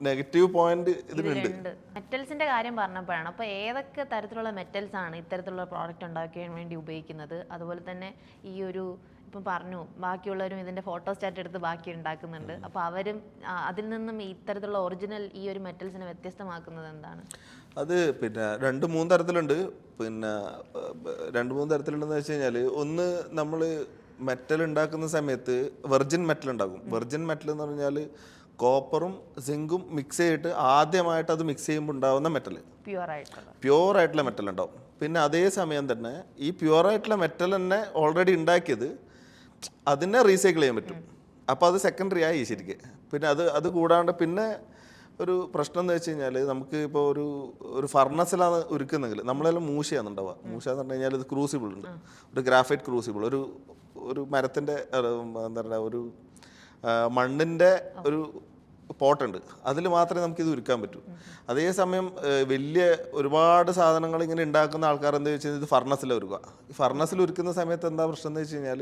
നെഗറ്റീവ് പോയിന്റ് ഇതിലുണ്ട്. മെറ്റൽസിന്റെ കാര്യം പറഞ്ഞപ്പോഴാണ്. അപ്പോൾ ഏതൊക്കെ തരത്തിലുള്ള മെറ്റൽസ് ആണ് ഇത്തരത്തിലുള്ള പ്രോഡക്റ്റ് ഉണ്ടാക്കാൻ വേണ്ടി ഉപയോഗിക്കുന്നത്? അതുപോലെ തന്നെ ഈ ഒരു ഇപ്പം പറഞ്ഞു ബാക്കിയുള്ളവരും ഇതിന്റെ ഫോട്ടോസ്റ്റാറ്റ് എടുത്ത് ബാക്കി ഉണ്ടാക്കുന്നുണ്ട്. അപ്പോൾ അവരും അതിൽ നിന്നും ഇത്തരത്തിലുള്ള ഒറിജിനൽ ഈ ഒരു മെറ്റൽസിനെ വ്യത്യസ്തമാക്കുന്നത് എന്താണ്? അത് പിന്നെ 2-3 തരത്തിലുണ്ട്. പിന്നെ 2-3 തരത്തിലുണ്ടെന്ന് വെച്ച് കഴിഞ്ഞാൽ, ഒന്ന് നമ്മൾ മെറ്റൽ ഉണ്ടാക്കുന്ന സമയത്ത് വെർജിൻ മെറ്റൽ ഉണ്ടാകും. വെർജിൻ മെറ്റൽ എന്ന് പറഞ്ഞാൽ കോപ്പറും സിങ്കും മിക്സ് ചെയ്തിട്ട് ആദ്യമായിട്ട് അത് മിക്സ് ചെയ്യുമ്പോൾ ഉണ്ടാകുന്ന മെറ്റൽ, പ്യുവർ ആയിട്ടുള്ള മെറ്റൽ ഉണ്ടാവും. പിന്നെ അതേ സമയം തന്നെ ഈ പ്യുവർ ആയിട്ടുള്ള മെറ്റൽ തന്നെ ഓൾറെഡി ഉണ്ടാക്കിയത് അതിനെ റീസൈക്കിൾ ചെയ്യാൻ പറ്റും. അപ്പോൾ അത് സെക്കൻഡറി ആയി ശരിക്കും. പിന്നെ അത് കൂടാണ്ട് പിന്നെ ഒരു പ്രശ്നം എന്ന് വെച്ച് കഴിഞ്ഞാൽ, നമുക്ക് ഇപ്പോൾ ഒരു ഫർണസിലാണ് ഉരുക്കുന്നെങ്കിൽ നമ്മളെല്ലാം മൂശയാണ് ഉണ്ടാവുക. മൂശ എന്ന് പറഞ്ഞു കഴിഞ്ഞാൽ ഇത് ക്രൂസിബിൾ ഉണ്ട്, ഒരു ഗ്രാഫൈറ്റ് ക്രൂസിബിൾ, ഒരു മരത്തിൻ്റെ എന്താ പറയുക, ഒരു മണ്ണിൻ്റെ ഒരു പോട്ടുണ്ട്. അതിൽ മാത്രമേ നമുക്കിത് ഉരുക്കാൻ പറ്റൂ. അതേസമയം വലിയ ഒരുപാട് സാധനങ്ങൾ ഇങ്ങനെ ഉണ്ടാക്കുന്ന ആൾക്കാർ എന്താ വെച്ച് കഴിഞ്ഞാൽ ഇത് ഫർണസിലാണ് ഉരുക്കുക. ഈ ഫർണസിൽ ഉരുക്കുന്ന സമയത്ത് എന്താ പ്രശ്നം എന്ന് വെച്ച് കഴിഞ്ഞാൽ,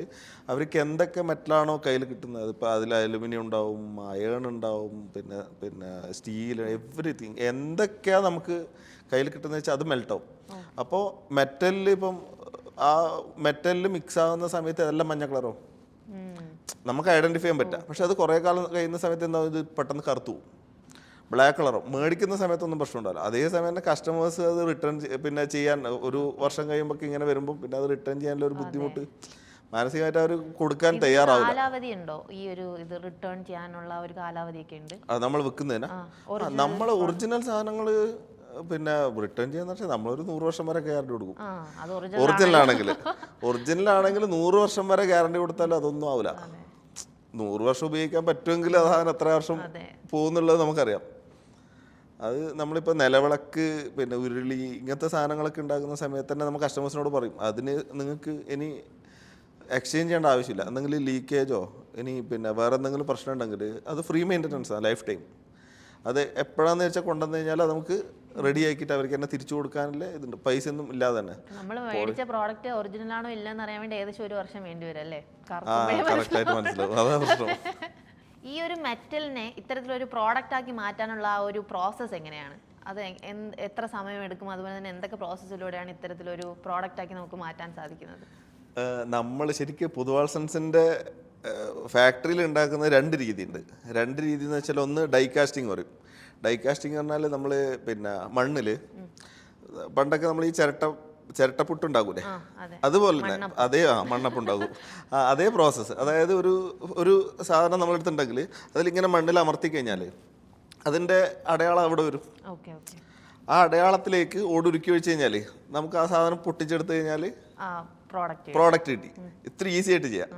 അവർക്ക് എന്തൊക്കെ മെറ്റലാണോ കയ്യിൽ കിട്ടുന്നത്, ഇപ്പോൾ അതിൽ അലുമിനിയം ഉണ്ടാവും, അയേൺ ഉണ്ടാവും, പിന്നെ സ്റ്റീൽ, എവറിത്തിങ് എന്തൊക്കെയാണ് നമുക്ക് കയ്യിൽ കിട്ടുന്നത് വെച്ചാൽ അത് മെൽട്ടാവും. അപ്പോൾ മെറ്റലിൽ ഇപ്പം ആ മെറ്റലിൽ മിക്സ് ആകുന്ന സമയത്ത് അതെല്ലാം മഞ്ഞ കളറോ നമുക്ക് ഐഡൻറ്റിഫൈ ചെയ്യാൻ പറ്റുക. പക്ഷെ അത് കുറേ കാലം കഴിയുന്ന സമയത്ത് എന്താ, ഇത് പെട്ടെന്ന് കറുത്തു പോകും, ബ്ലാക്ക് കളറും. മേടിക്കുന്ന സമയത്തൊന്നും പ്രശ്നം ഉണ്ടാവില്ല. അതേസമയം തന്നെ കസ്റ്റമേഴ്സ് അത് റിട്ടേൺ പിന്നെ ചെയ്യാൻ ഒരു വർഷം കഴിയുമ്പോൾ ഇങ്ങനെ വരുമ്പോൾ പിന്നെ അത് റിട്ടേൺ ചെയ്യാനുള്ള ഒരു ബുദ്ധിമുട്ട് മാനസികമായിട്ട് അവർ കൊടുക്കാൻ തയ്യാറാവില്ല. കാലാവധി ഉണ്ടോ ഈ ഒരു ഇത് റിട്ടേൺ ചെയ്യാനുള്ള ഒരു കാലാവധിയൊക്കെ ഉണ്ട്? അത് നമ്മൾ വിൽക്കുന്നതിന് നമ്മൾ ഒറിജിനൽ സാധനങ്ങൾ പിന്നെ റിട്ടേൺ ചെയ്യാന്ന് വെച്ചാൽ നമ്മളൊരു 100 വർഷം വരെ ഗ്യാരണ്ടി കൊടുക്കും. ഒറിജിനൽ ആണെങ്കിൽ 100 വർഷം വരെ ഗ്യാരണ്ടി കൊടുത്താലും അതൊന്നും ആവില്ല. 100 വർഷം ഉപയോഗിക്കാൻ പറ്റുമെങ്കിൽ അത് എത്ര വർഷം പോകുന്നുള്ളത് നമുക്കറിയാം. അത് നമ്മളിപ്പോൾ നിലവിളക്ക്, പിന്നെ ഉരുളി, ഇങ്ങനത്തെ സാധനങ്ങളൊക്കെ ഉണ്ടാക്കുന്ന സമയത്ത് തന്നെ നമ്മൾ കസ്റ്റമേഴ്സിനോട് പറയും, അതിന് നിങ്ങൾക്ക് ഇനി എക്സ്ചേഞ്ച് ചെയ്യേണ്ട ആവശ്യമില്ല. എന്തെങ്കിലും ലീക്കേജോ ഇനി പിന്നെ വേറെ എന്തെങ്കിലും പ്രശ്നം ഉണ്ടെങ്കിൽ അത് ഫ്രീ മെയിൻ്റനൻസാണ് ലൈഫ് ടൈം. അത് എപ്പോഴാന്ന് വെച്ചാൽ കൊണ്ടുവന്നു കഴിഞ്ഞാൽ അത് നമുക്ക് റെഡി ആക്കിയിട്ട് അവർക്ക് തന്നെ തിരിച്ചു കൊടുക്കാനുള്ള ഇതുണ്ട്, പൈസ ഒന്നും ഇല്ലാതെ തന്നെ. നമ്മൾ മേടിച്ച പ്രോഡക്റ്റ് ഒറിജിനൽ ആണോ ഇല്ലെന്ന് അറിയാൻ വേണ്ടി ഏകദേശം 1 വർഷം വേണ്ടി വരും അല്ലേ? കറക്റ്റായിട്ട് മനസ്സിലാവും, അതാ പ്രശ്നം. ഈ ഒരു മെറ്റലിനെ ഇത്തരത്തിലൊരു പ്രോഡക്റ്റ് ആക്കി മാറ്റാനുള്ള ആ ഒരു പ്രോസസ്സ് എങ്ങനെയാണ്? അത് എത്ര സമയം എടുക്കും? അതുപോലെ തന്നെ എന്തൊക്കെ പ്രോസസ്സിലൂടെയാണ് ഇത്തരത്തിലൊരു പ്രോഡക്റ്റ് ആക്കി നമുക്ക് മാറ്റാൻ സാധിക്കുന്നത്? നമ്മൾ ശരിക്കും പുതുവാൾസൺസിൻ്റെ ഫാക്ടറിയിൽ ഉണ്ടാക്കുന്ന 2 രീതിയുണ്ട്. 2 രീതി എന്ന് വെച്ചാൽ ഒന്ന് ഡൈകാസ്റ്റിംഗ് പറയും. ഡൈകാസ്റ്റിംഗ് പറഞ്ഞാൽ നമ്മൾ പിന്നെ മണ്ണിൽ പണ്ടൊക്കെ നമ്മൾ ഈ ചിരട്ടപ്പുട്ടുണ്ടാകൂലേ, അതുപോലെ തന്നെ അതേ മണ്ണപ്പുണ്ടാകും, അതേ പ്രോസസ്സ്. അതായത് ഒരു സാധനം നമ്മളെടുത്തുണ്ടെങ്കിൽ അതിലിങ്ങനെ മണ്ണിൽ അമർത്തി കഴിഞ്ഞാൽ അതിൻ്റെ അടയാളം അവിടെ വരും. ആ അടയാളത്തിലേക്ക് ഓടുരുക്കി വെച്ച് കഴിഞ്ഞാൽ നമുക്ക് ആ സാധനം പൊട്ടിച്ചെടുത്ത് കഴിഞ്ഞാൽ പ്രോഡക്റ്റ് കിട്ടി. ഇത്ര ഈസി ആയിട്ട് ചെയ്യാം.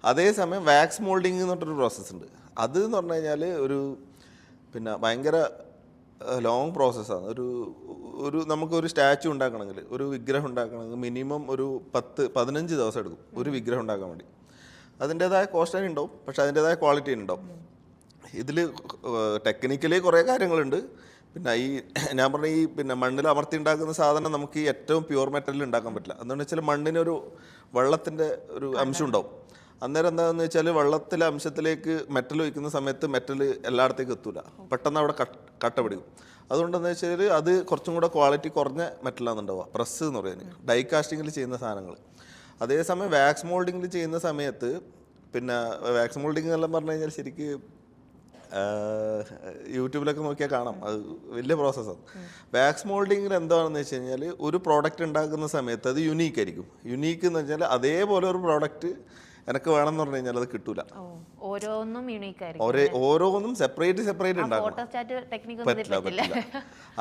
അതേസമയം വാക്സ് മോൾഡിങ് എന്ന് പറഞ്ഞൊരു പ്രോസസ്സ് ഉണ്ട്. അത് എന്ന് പറഞ്ഞു കഴിഞ്ഞാൽ പിന്നെ ഭയങ്കര ലോങ് പ്രോസസ്സാണ്. ഒരു നമുക്കൊരു സ്റ്റാച്ചു ഉണ്ടാക്കണമെങ്കിൽ, ഒരു വിഗ്രഹം ഉണ്ടാക്കണമെങ്കിൽ മിനിമം ഒരു 10-15 ദിവസം എടുക്കും ഒരു വിഗ്രഹം ഉണ്ടാക്കാൻ വേണ്ടി. അതിൻ്റേതായ കോസ്റ്റ് തന്നെ ഉണ്ടാവും, പക്ഷെ അതിൻ്റേതായ ക്വാളിറ്റി ഉണ്ടാവും. ഇതിൽ ടെക്നിക്കലി കുറേ കാര്യങ്ങളുണ്ട്. പിന്നെ ഞാൻ പറഞ്ഞ പിന്നെ മണ്ണിൽ അമർത്തി ഉണ്ടാക്കുന്ന സാധനം നമുക്ക് ഈ ഏറ്റവും പ്യുവർ മെറ്റലിൽ ഉണ്ടാക്കാൻ പറ്റില്ല. എന്താണെന്ന് വെച്ചാൽ മണ്ണിനൊരു വെള്ളത്തിൻ്റെ ഒരു അംശം ഉണ്ടാവും. അന്നേരം എന്താണെന്ന് വെച്ചാൽ വെള്ളത്തിലെ അംശത്തിലേക്ക് മെറ്റൽ വയ്ക്കുന്ന സമയത്ത് മെറ്റൽ എല്ലായിടത്തേക്കും എത്തൂല, പെട്ടെന്ന് അവിടെ കട്ട പിടിക്കും. അതുകൊണ്ടെന്ന് വെച്ചാൽ അത് കുറച്ചും കൂടെ ക്വാളിറ്റി കുറഞ്ഞ മെറ്റലാണ് ഉണ്ടാവുക. പ്രസ് എന്ന് പറയുന്നത് ഡൈകാസ്റ്റിങ്ങിൽ ചെയ്യുന്ന സാധനങ്ങൾ. അതേസമയം വാക്സ് മോൾഡിങ്ങിൽ ചെയ്യുന്ന സമയത്ത് പിന്നെ വാക്സ് മോൾഡിങ് എന്നെല്ലാം പറഞ്ഞു കഴിഞ്ഞാൽ ശരിക്കും യൂട്യൂബിലൊക്കെ നോക്കിയാൽ കാണാം, അത് വലിയ പ്രോസസ്സാണ്. വാക്സ് മോൾഡിങ്ങിൽ എന്താണെന്ന് വെച്ച് കഴിഞ്ഞാൽ ഒരു പ്രോഡക്റ്റ് ഉണ്ടാക്കുന്ന സമയത്ത് അത് യുണീക്ക് ആയിരിക്കും. യുണീക്ക് എന്ന് വെച്ചാൽ അതേപോലെ ഒരു പ്രോഡക്റ്റ് എനിക്ക് വേണമെന്ന് പറഞ്ഞു കഴിഞ്ഞാൽ അത് കിട്ടൂല. ഓരോന്നും സെപ്പറേറ്റ് ഉണ്ടാക്കും, പറ്റില്ല.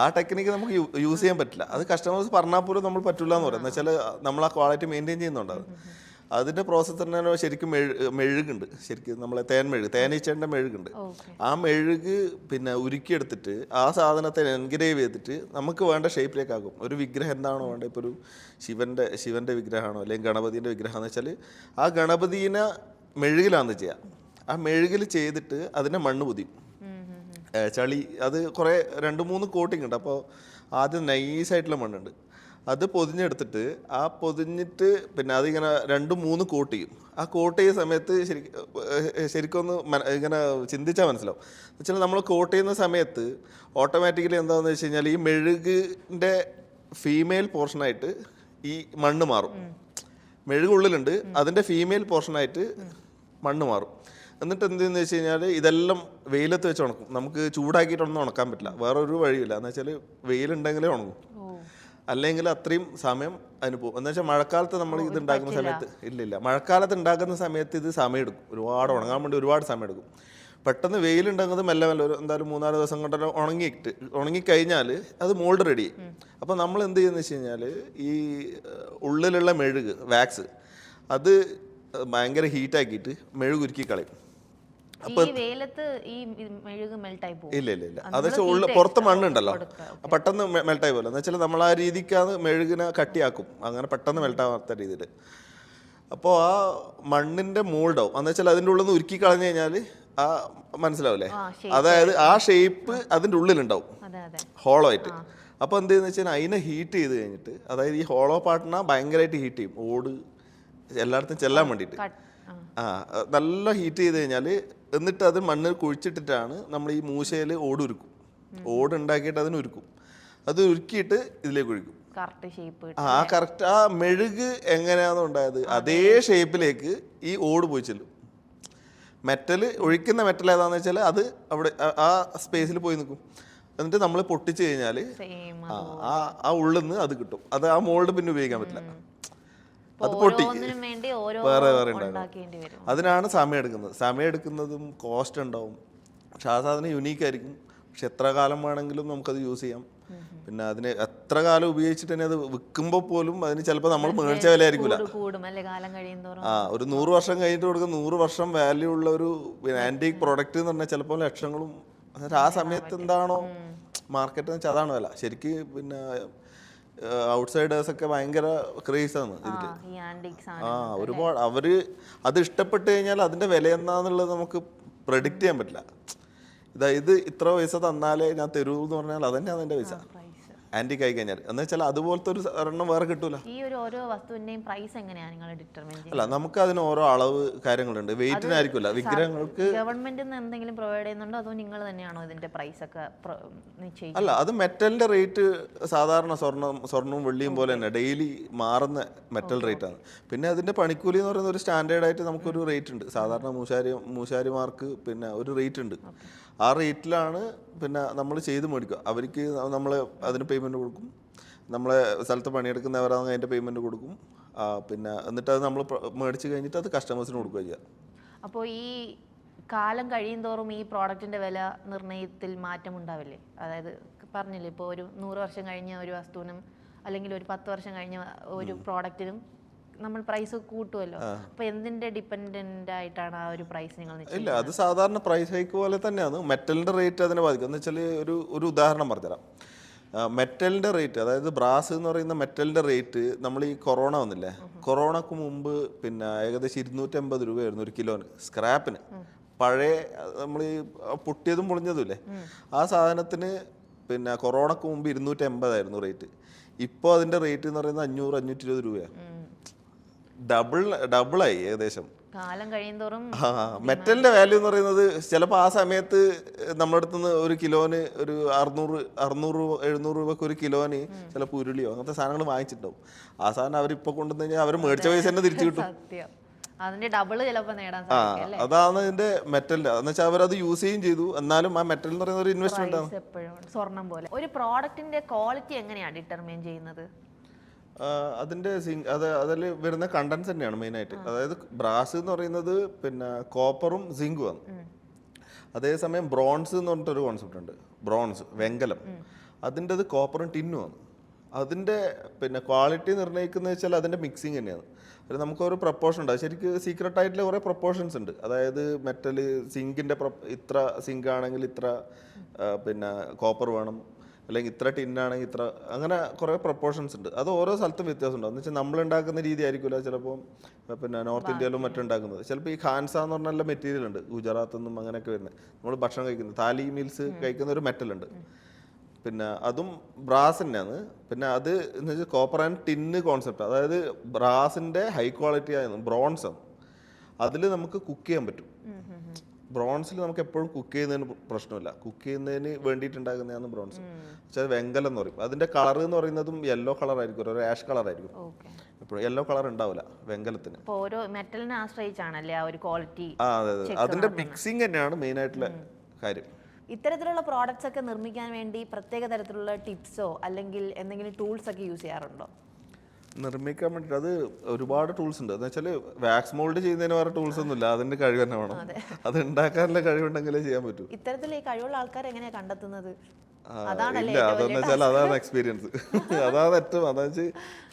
ആ ടെക്നിക്ക് നമുക്ക് യൂസ് ചെയ്യാൻ പറ്റില്ല. അത് കസ്റ്റമേഴ്സ് പറഞ്ഞാൽ പോലും നമ്മൾ പറ്റില്ല എന്ന് പറയാം. എന്ന് വെച്ചാൽ നമ്മൾ ആ ക്വാളിറ്റി മെയിൻറ്റെയിൻ ചെയ്യുന്നുണ്ട്. അതിൻ്റെ പ്രോസസ്സ് തന്നെ ശരിക്കും മെഴുകുണ്ട്. ശരിക്കും നമ്മളെ തേനീച്ചേൻ്റെ മെഴുകുണ്ട്. ആ മെഴുക് പിന്നെ ഉരുക്കിയെടുത്തിട്ട് ആ സാധനത്തെ എൻഗ്രേവ് ചെയ്തിട്ട് നമുക്ക് വേണ്ട ഷേപ്പിലേക്കാക്കും. ഒരു വിഗ്രഹം എന്താണോ വേണ്ടത്, ഇപ്പോൾ ഒരു ശിവൻ്റെ വിഗ്രഹമാണോ അല്ലെങ്കിൽ ഗണപതിൻ്റെ വിഗ്രഹമാണെന്ന് വെച്ചാൽ ആ ഗണപതിനെ മെഴുകിലാന്ന് ചെയ്യാം. ആ മെഴുകിൽ ചെയ്തിട്ട് അതിനെ മണ്ണ് പൊതിയും, ചളി. അത് കുറേ 2-3 കോട്ടിങ് ഉണ്ട്. അപ്പോൾ ആദ്യം നൈസായിട്ടുള്ള മണ്ണുണ്ട്, അത് പൊതിഞ്ഞെടുത്തിട്ട് പൊതിഞ്ഞിട്ട് പിന്നെ അതിങ്ങനെ 2-3 കോട്ട് ചെയ്യും. ആ കോട്ട് ചെയ്യുന്ന സമയത്ത് ശരിക്കൊന്ന് ഇങ്ങനെ ചിന്തിച്ചാൽ മനസ്സിലാവും. എന്ന് വെച്ചാൽ നമ്മൾ കോട്ട് ചെയ്യുന്ന സമയത്ത് ഓട്ടോമാറ്റിക്കലി എന്താണെന്ന് വെച്ച് കഴിഞ്ഞാൽ ഈ മെഴുകിൻ്റെ ഫീമെയിൽ പോർഷനായിട്ട് ഈ മണ്ണ് മാറും. മെഴുകുള്ളിലുണ്ട്, അതിൻ്റെ ഫീമെയിൽ പോർഷനായിട്ട് മണ്ണ് മാറും. എന്നിട്ട് എന്തെന്ന് വെച്ച് കഴിഞ്ഞാൽ ഇതെല്ലാം വെയിലത്ത് വെച്ച് ഉണക്കും. നമുക്ക് ചൂടാക്കിയിട്ടൊന്നും ഉണക്കാൻ പറ്റില്ല, വേറെ ഒരു വഴിയില്ല. എന്ന് വെച്ചാൽ വെയിലുണ്ടെങ്കിലേ ഉണങ്ങും, അല്ലെങ്കിൽ അത്രയും സമയം അനുഭവം. എന്ന് വെച്ചാൽ മഴക്കാലത്ത് നമ്മൾ ഇത് ഉണ്ടാക്കുന്ന സമയത്ത് ഇല്ല മഴക്കാലത്ത് ഉണ്ടാക്കുന്ന സമയത്ത് ഇത് സമയമെടുക്കും, ഒരുപാട് ഉണങ്ങാൻ വേണ്ടി ഒരുപാട് സമയമെടുക്കും. പെട്ടെന്ന് വെയിലുണ്ടെങ്കിൽ മെല്ലെ എന്തായാലും 3-4 ദിവസം കൊണ്ടല്ലോ ഉണങ്ങിക്കഴിഞ്ഞാൽ അത് മോൾഡ് റെഡി. അപ്പോൾ നമ്മൾ എന്ത് ചെയ്യുന്നത് വെച്ച് കഴിഞ്ഞാൽ ഈ ഉള്ളിലുള്ള മെഴുക് വാക്സ് അത് ഭയങ്കര ഹീറ്റാക്കിയിട്ട് മെഴുകുരുക്കി കളയും. ഇല്ല അത് വെച്ചാൽ പുറത്ത് മണ്ണുണ്ടല്ലോ, പെട്ടെന്ന് മെൽട്ടായി പോലെ. എന്ന് വെച്ചാൽ നമ്മൾ ആ രീതിക്കാണ് മെഴുകിനെ കട്ടിയാക്കും, അങ്ങനെ പെട്ടെന്ന് മെൽട്ടാവാത്ത രീതിയിൽ. അപ്പോൾ ആ മണ്ണിന്റെ മോൾഡാവും. എന്ന് വെച്ചാൽ അതിൻ്റെ ഉള്ളിൽ നിന്ന് ഉരുക്കി കളഞ്ഞു കഴിഞ്ഞാൽ ആ മനസ്സിലാവില്ലേ, അതായത് ആ ഷേപ്പ് അതിൻ്റെ ഉള്ളിലുണ്ടാവും ഹോളോ ആയിട്ട്. അപ്പോൾ എന്ത് ചെയ്യുന്ന വെച്ചാൽ അതിനെ ഹീറ്റ് ചെയ്ത് കഴിഞ്ഞിട്ട്, അതായത് ഈ ഹോളോ പാർട്ടിനെ ഭയങ്കരമായിട്ട് ഹീറ്റ് ചെയ്യും, ഓട് എല്ലായിടത്തും ചെല്ലാൻ വേണ്ടിയിട്ട്. നല്ല ഹീറ്റ് ചെയ്ത് കഴിഞ്ഞാൽ എന്നിട്ട് അത് മണ്ണിൽ കുഴിച്ചിട്ടിട്ടാണ് നമ്മൾ ഈ മൂശയിൽ ഓടുരുക്കും. ഓടുണ്ടാക്കിയിട്ട് അതിന് ഉരുക്കും. അത് ഉരുക്കിയിട്ട് ഇതിലേക്ക് ഒഴിക്കും. കറക്റ്റ് ആ മെഴുക് എങ്ങനെയാണോ ഉണ്ടായത് അതേ ഷേപ്പിലേക്ക് ഈ ഓട് പോയി ചെല്ലും. ഒഴിക്കുന്ന മെറ്റൽ ഏതാന്ന് വെച്ചാൽ അത് അവിടെ ആ സ്പേസിൽ പോയി നിൽക്കും. എന്നിട്ട് നമ്മൾ പൊട്ടിച്ച് കഴിഞ്ഞാൽ ആ ഉള്ളിൽ നിന്ന് അത് കിട്ടും. അത് ആ മോൾഡ് പിന്നെ ഉപയോഗിക്കാൻ പറ്റില്ല, അത് പൊട്ടി വേറെ ഉണ്ടാകും. അതിനാണ് സമയം എടുക്കുന്നതും കോസ്റ്റ് ഉണ്ടാവും. പക്ഷെ ആ സാധനം യുണീക്ക് ആയിരിക്കും. പക്ഷെ എത്ര കാലം വേണമെങ്കിലും നമുക്കത് യൂസ് ചെയ്യാം. പിന്നെ അതിന് എത്ര കാലം ഉപയോഗിച്ചിട്ട് തന്നെ അത് വിൽക്കുമ്പോൾ പോലും അതിന് ചിലപ്പോൾ നമ്മൾ മേടിച്ച വില ആയിരിക്കില്ല. ഒരു 100 വർഷം കഴിഞ്ഞിട്ട് കൊടുക്കുന്ന 100 വർഷം വാല്യൂ ഉള്ള ഒരു ആന്റിക് പ്രോഡക്റ്റ് എന്ന് പറഞ്ഞാൽ ചിലപ്പോൾ ലക്ഷങ്ങളും. ആ സമയത്ത് എന്താണോ മാർക്കറ്റ് എന്ന് വെച്ചാൽ അതാണ് വില ശരിക്ക്. പിന്നെ ഔട്ട്സൈഡേഴ്സൊക്കെ ഭയങ്കര ക്രേസാണ് ഇതിൽ. ഈ ആന്റിക്സ് ഒരുപാട് അവര് അത് ഇഷ്ടപ്പെട്ട് കഴിഞ്ഞാൽ അതിന്റെ വില എന്താന്നുള്ളത് നമുക്ക് പ്രെഡിക്റ്റ് ചെയ്യാൻ പറ്റില്ല. ഇത് ഇത്ര പൈസ തന്നാലേ ഞാൻ തരൂ എന്ന് പറഞ്ഞാൽ അതന്നെയാണ് അതിന്റെ പൈസ. ആന്റിക് ആയി കഴിഞ്ഞാൽ എന്ന് വെച്ചാൽ അതുപോലത്തെ ഒരു ഒരെണ്ണം വേറെ കിട്ടൂല. ഈ ഓരോ വസ്തുവിന്റെയും പ്രൈസ് എങ്ങനെയാണ് നിങ്ങൾ ഡിറ്റർമിൻ ചെയ്യുന്നത്? അല്ല, നമുക്ക് അതിന് ഓരോ അളവ് കാര്യങ്ങളുണ്ട്. വെയിറ്റിനായിരിക്കില്ല വിഗ്രഹങ്ങൾക്ക്. ഗവൺമെന്റിൽ നിന്ന് എന്തെങ്കിലും പ്രൊവൈഡ് ചെയ്യുന്നുണ്ടോ അതോ നിങ്ങൾ തന്നെയാണോ ഇതിന്റെ പ്രൈസ് ഒക്കെ നിശ്ചയിക്കുന്നത്? അല്ല, അത് മെറ്റലിന്റെ റേറ്റ് സാധാരണ സ്വർണ്ണവും വെള്ളിയും പോലെ തന്നെ ഡെയിലി മാറുന്ന മെറ്റൽ റേറ്റ് ആണ്. പിന്നെ അതിന്റെ പണിക്കൂലി എന്ന് പറയുന്ന ഒരു സ്റ്റാൻഡേർഡ് ആയിട്ട് നമുക്കൊരു റേറ്റ് ഉണ്ട്. സാധാരണ മൂശാരിമാർക്ക് പിന്നെ ഒരു റേറ്റ് ഉണ്ട്. ആ റേറ്റിലാണ് പിന്നെ നമ്മൾ ചെയ്ത് മേടിക്കുക. അവർക്ക് നമ്മൾ അതിന് പേയ്മെൻറ്റ് കൊടുക്കും. നമ്മളെ സ്ഥലത്ത് പണിയെടുക്കുന്നവരാണെങ്കിൽ അതിൻ്റെ പേയ്മെൻറ്റ് കൊടുക്കും. പിന്നെ എന്നിട്ട് അത് നമ്മൾ മേടിച്ച് കഴിഞ്ഞിട്ട് അത് കസ്റ്റമേഴ്സിന് കൊടുക്കുക ചെയ്യുക. അപ്പോൾ ഈ കാലം കഴിയും തോറും ഈ പ്രോഡക്റ്റിൻ്റെ വില നിർണ്ണയത്തിൽ മാറ്റം ഉണ്ടാവില്ലേ? അതായത് പറഞ്ഞില്ലേ, ഇപ്പോൾ ഒരു 100 വർഷം കഴിഞ്ഞ ഒരു വസ്തുവിനും അല്ലെങ്കിൽ ഒരു 10 വർഷം കഴിഞ്ഞ ഒരു പ്രോഡക്റ്റിനും നമ്മൾ പ്രൈസ് കൂട്ടുമല്ലോ. അപ്പൊ എന്തിന്റെ ഡിപ്പെൻഡന്റ് ആയിട്ടാണ് ആ ഒരു പ്രൈസ് നിങ്ങൾ നിശ്ചയിക്കുന്നത്? ഇല്ല, അത് സാധാരണ പ്രൈസ് ഹൈക്ക് പോലെ തന്നെയാണ്. മെറ്റലിന്റെ റേറ്റ് അതിനെ ബാധിക്കും. എന്ന് വെച്ചാൽ ഒരു ഉദാഹരണം പറഞ്ഞുതരാം. മെറ്റലിന്റെ റേറ്റ്, അതായത് ബ്രാസ് എന്ന് പറയുന്ന മെറ്റലിന്റെ റേറ്റ്, നമ്മൾ ഈ കൊറോണ വന്നില്ലേ, കൊറോണക്ക് മുമ്പ് പിന്നെ ഏകദേശം 250 രൂപയായിരുന്നു ഒരു കിലോന് സ്ക്രാപ്പിന്. പഴയ നമ്മൾ ഈ പൊട്ടിയതും പൊളിഞ്ഞതും ഇല്ലേ, ആ സാധനത്തിന് പിന്നെ കൊറോണക്ക് മുമ്പ് 280 റേറ്റ്. ഇപ്പോൾ അതിന്റെ റേറ്റ് എന്ന് പറയുന്നത് 500-520 രൂപയാണ്. ഡബിളായി ഏകദേശം. കാലം കഴിയുന്തോറും മെറ്റലിന്റെ വാല്യൂ എന്ന് പറയുന്നത് ചിലപ്പോൾ ആ സമയത്ത് നമ്മുടെ അടുത്തുനിന്ന് ഒരു കിലോന് ഒരു 600-700 രൂപക്ക് ഒരു കിലോന് ചിലപ്പോൾ ഉരുളിയോ അങ്ങനത്തെ സാധനങ്ങൾ വാങ്ങിച്ചിട്ടുണ്ടാവും. ആ സാധനം അവരിപ്പോൾ കൊണ്ടുവന്ന് കഴിഞ്ഞാൽ അവർ മേടിച്ച പൈസ തന്നെ തിരിച്ചു കിട്ടും. അതിന്റെ ഡബിൾ ചിലപ്പോൾ നേടാൻ സാധിക്കും. അതാണ് ഇതിന്റെ മെറ്റലിന്റെ എന്ന് വെച്ചാൽ അവരത് യൂസ് ചെയ്യുകയും ചെയ്തു. എന്നാലും ആ മെറ്റൽ എന്ന് പറയുന്ന ഒരു ഇൻവെസ്റ്റ്മെന്റ് ആണ്. എപ്പോഴും സ്വർണം പോലെ. ഒരു പ്രോഡക്റ്റിന്റെ ക്വാളിറ്റി എങ്ങനെയാണ് ഡിറ്റർമൈൻ ചെയ്യുന്നത്? അതിൻ്റെ അതിൽ വരുന്ന കണ്ടൻസ് തന്നെയാണ് മെയിനായിട്ട്. അതായത് ബ്രാസ് എന്ന് പറയുന്നത് പിന്നെ കോപ്പറും സിങ്കുമാണ്. അതേസമയം ബ്രോൺസ് എന്ന് പറഞ്ഞിട്ടൊരു കോൺസെപ്റ്റ് ഉണ്ട്. ബ്രോൺസ്, വെങ്കലം, അതിൻ്റെത് കോപ്പറും ടിന്നുമാണ്. അതിൻ്റെ പിന്നെ ക്വാളിറ്റി നിർണ്ണയിക്കുന്നത് വെച്ചാൽ അതിൻ്റെ മിക്സിങ് തന്നെയാണ്. അത് നമുക്കൊരു പ്രപ്പോർഷൻ ഉണ്ട്. അത് ശരിക്കും സീക്രട്ട് ആയിട്ടുള്ള കുറേ പ്രപ്പോർഷൻസ് ഉണ്ട്. അതായത് മെറ്റൽ സിങ്കിൻ്റെ ഇത്ര സിങ്ക് ആണെങ്കിൽ ഇത്ര പിന്നെ കോപ്പർ വേണം, അല്ലെങ്കിൽ ഇത്ര ടിന്നാണെങ്കിൽ ഇത്ര, അങ്ങനെ കുറേ പ്രപ്പോർഷൻസ് ഉണ്ട്. അത് ഓരോ സ്ഥലത്തും വ്യത്യാസമുണ്ട്. എന്ന് വെച്ചാൽ നമ്മൾ ഉണ്ടാക്കുന്ന രീതി ആയിരിക്കില്ല ചിലപ്പോൾ പിന്നെ നോർത്ത് ഇന്ത്യയിലും മറ്റും ഉണ്ടാക്കുന്നത്. ചിലപ്പോൾ ഈ ഖാൻസ എന്ന് പറഞ്ഞ മെറ്റീരിയൽ ഉണ്ട് ഗുജറാത്തിൽ നിന്നും അങ്ങനെയൊക്കെ വരുന്നത്. നമ്മൾ ഭക്ഷണം കഴിക്കുന്നത് താലി മീൽസ് കഴിക്കുന്ന ഒരു മെറ്റൽ ഉണ്ട്. പിന്നെ അതും ബ്രാസ് തന്നെയാണ്. പിന്നെ അത് എന്ന് വെച്ചാൽ കോപ്പർ ആൻഡ് ടിന്ന് കോൺസെപ്റ്റ്. അതായത് ബ്രാസിൻ്റെ ഹൈ ക്വാളിറ്റി ആയിരുന്നു ബ്രോൺസാണ്. അതിൽ നമുക്ക് കുക്ക് ചെയ്യാൻ പറ്റും. ബ്രോൺസിൽ നമുക്ക് എപ്പോഴും കുക്ക് ചെയ്യുന്നതിന് പ്രശ്നമില്ല. കുക്ക് ചെയ്യുന്നതിന് വേണ്ടിയിട്ടുണ്ടാകുന്നതാണ് ബ്രോൺസ്. പക്ഷേ അത് വെങ്കലം എന്ന് പറയും. അതിൻ്റെ കളർ എന്ന് പറയുന്നതും യെല്ലോ കളർ ആയിരിക്കും, ഒരു ആഷ് കളർ ആയിരിക്കും. എപ്പോഴും യെല്ലോ കളർ ഉണ്ടാവില്ല വെങ്കലത്തിന്. ഓരോ മെറ്റലിനെ ആശ്രയിച്ചാണല്ലേ ആ ഒരു ക്വാളിറ്റി. അതെ, അതിന്റെ മിക്സിംഗ് തന്നെയാണ് മെയിൻ ആയിട്ടുള്ള കാര്യം. ഇത്തരത്തിലുള്ള പ്രോഡക്ട്സ് ഒക്കെ നിർമ്മിക്കാൻ വേണ്ടി പ്രത്യേക തരത്തിലുള്ള ടിപ്സോ അല്ലെങ്കിൽ എന്തെങ്കിലും ടൂൾസ് ഒക്കെ യൂസ് ചെയ്യാറുണ്ടോ? നിർമ്മിക്കാൻ വേണ്ടിയിട്ട് അത് ഒരുപാട് ടൂൾസ് ഉണ്ട്. എന്ന് വെച്ചാൽ വാക്സ് മോൾഡ് ചെയ്യുന്നതിന് വേറെ ടൂൾസ് ഒന്നുമില്ല. അതിന്റെ കഴിവ് തന്നെ വേണം. അത് ഉണ്ടാക്കാനുള്ള കഴിവുണ്ടെങ്കിലേ ചെയ്യാൻ പറ്റൂ. ഇത്തരത്തിൽ ഈ കഴിവുള്ള ആൾക്കാർ എങ്ങനെയാ കണ്ടെത്തുന്നത്? ഇല്ല, അതെന്ന് വെച്ചാൽ അതാണ് എക്സ്പീരിയൻസ്. അതാണ് ഏറ്റവും, അതാ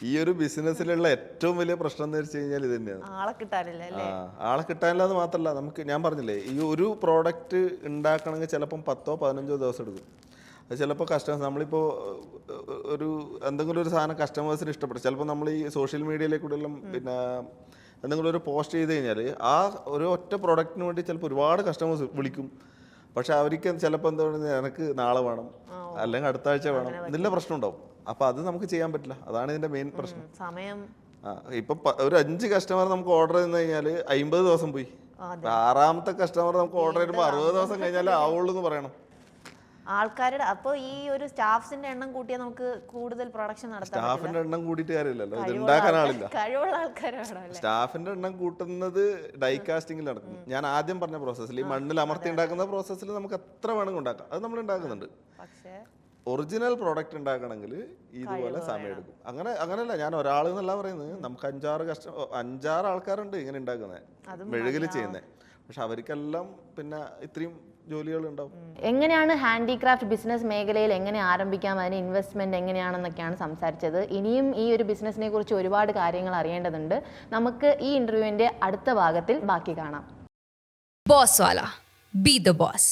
ഈ ഒരു ബിസിനസ്സിലുള്ള ഏറ്റവും വലിയ പ്രശ്നം എന്ന് വെച്ച് കഴിഞ്ഞാൽ ഇത് തന്നെയാണ്. ആളെ കിട്ടാനില്ല എന്ന് മാത്രമല്ല, നമുക്ക് ഞാൻ പറഞ്ഞില്ലേ, ഈ ഒരു പ്രോഡക്റ്റ് ഉണ്ടാക്കണമെങ്കിൽ ചിലപ്പം 10-15 ദിവസം എടുക്കും. അത് ചിലപ്പോൾ കസ്റ്റമേഴ്സ്, നമ്മളിപ്പോൾ ഒരു എന്തെങ്കിലും ഒരു സാധനം കസ്റ്റമേഴ്സിന് ഇഷ്ടപ്പെടും. ചിലപ്പോൾ നമ്മൾ ഈ സോഷ്യൽ മീഡിയയിലേക്കൂടെല്ലാം പിന്നെ എന്തെങ്കിലും ഒരു പോസ്റ്റ് ചെയ്ത് കഴിഞ്ഞാൽ ആ ഒരു ഒറ്റ പ്രോഡക്റ്റിന് വേണ്ടി ചിലപ്പോൾ ഒരുപാട് കസ്റ്റമേഴ്സ് വിളിക്കും. പക്ഷെ അവർക്ക് ചിലപ്പോൾ എന്താ പറയുക, എനിക്ക് നാളെ വേണം അല്ലെങ്കിൽ അടുത്ത ആഴ്ച വേണം, ഇതിൻ്റെ പ്രശ്നം ഉണ്ടാവും. അപ്പോൾ അത് നമുക്ക് ചെയ്യാൻ പറ്റില്ല. അതാണ് ഇതിൻ്റെ മെയിൻ പ്രശ്നം. സമയം ഇപ്പം ഒരു 5 കസ്റ്റമർ നമുക്ക് ഓർഡർ ചെയ്ത് കഴിഞ്ഞാൽ 50 ദിവസം പോയി. 6ാമത്തെ കസ്റ്റമർ നമുക്ക് ഓർഡർ ചെയ്യുമ്പോൾ 60 ദിവസം കഴിഞ്ഞാലേ ആവുള്ളൂ എന്ന് പറയണം. ആൾക്കാരുടെ അപ്പോൾ ഈ ഒരു സ്റ്റാഫ്സിന്റെ എണ്ണം കൂട്ടിയാൽ നമുക്ക് കൂടുതൽ പ്രൊഡക്ഷൻ നടത്താം. സ്റ്റാഫിന്റെ എണ്ണം കൂട്ടിയിട്ട് കാര്യമില്ലല്ലോ, ഇത് ഉണ്ടാക്കാൻ ആളില്ല. കഴിവുള്ള ആൾക്കാരാണ്. സ്റ്റാഫിന്റെ എണ്ണം കൂട്ടുന്നത് ഡൈ കാസ്റ്റിംഗിൽ നടക്കും. ഞാൻ ആദ്യം പറഞ്ഞ പ്രോസസ്സിൽ, ഈ മണ്ണിൽ അമർത്തി ഉണ്ടാക്കുന്ന പ്രോസസ്സിൽ നമുക്ക് എത്ര വേണമെങ്കിൽ ഉണ്ടാക്കാം. അത് നമ്മൾ ഉണ്ടാക്കുന്നുണ്ട്. പക്ഷേ ഒറിജിനൽ പ്രോഡക്റ്റ് ഉണ്ടാക്കണമെങ്കിൽ ഇതുപോലെ സമയം എടുക്കും. അങ്ങനെയല്ല, ഞാൻ ഒരാൾ എന്നല്ല പറയുന്നത്. നമുക്ക് 5-6 ആൾക്കാരുണ്ട് ഇങ്ങനെ ഉണ്ടാക്കുന്നത്, മെഴുകിൽ ചെയ്യുന്നത്. പക്ഷെ അവർക്കെല്ലാം പിന്നെ ഇത്രയും ജോലികളുണ്ടാവും. എങ്ങനെയാണ് ഹാൻഡിക്രാഫ്റ്റ് ബിസിനസ് മേഖലയിൽ എങ്ങനെ ആരംഭിക്കാം, അതിന് ഇൻവെസ്റ്റ്മെന്റ് എങ്ങനെയാണെന്നൊക്കെയാണ് സംസാരിച്ചത്. ഇനിയും ഈ ഒരു ബിസിനസിനെ കുറിച്ച് ഒരുപാട് കാര്യങ്ങൾ അറിയേണ്ടതുണ്ട്. നമുക്ക് ഈ ഇന്റർവ്യൂവിന്റെ അടുത്ത ഭാഗത്തിൽ ബാക്കി കാണാം. ബോസ് വാല, ബി ദ ബോസ്.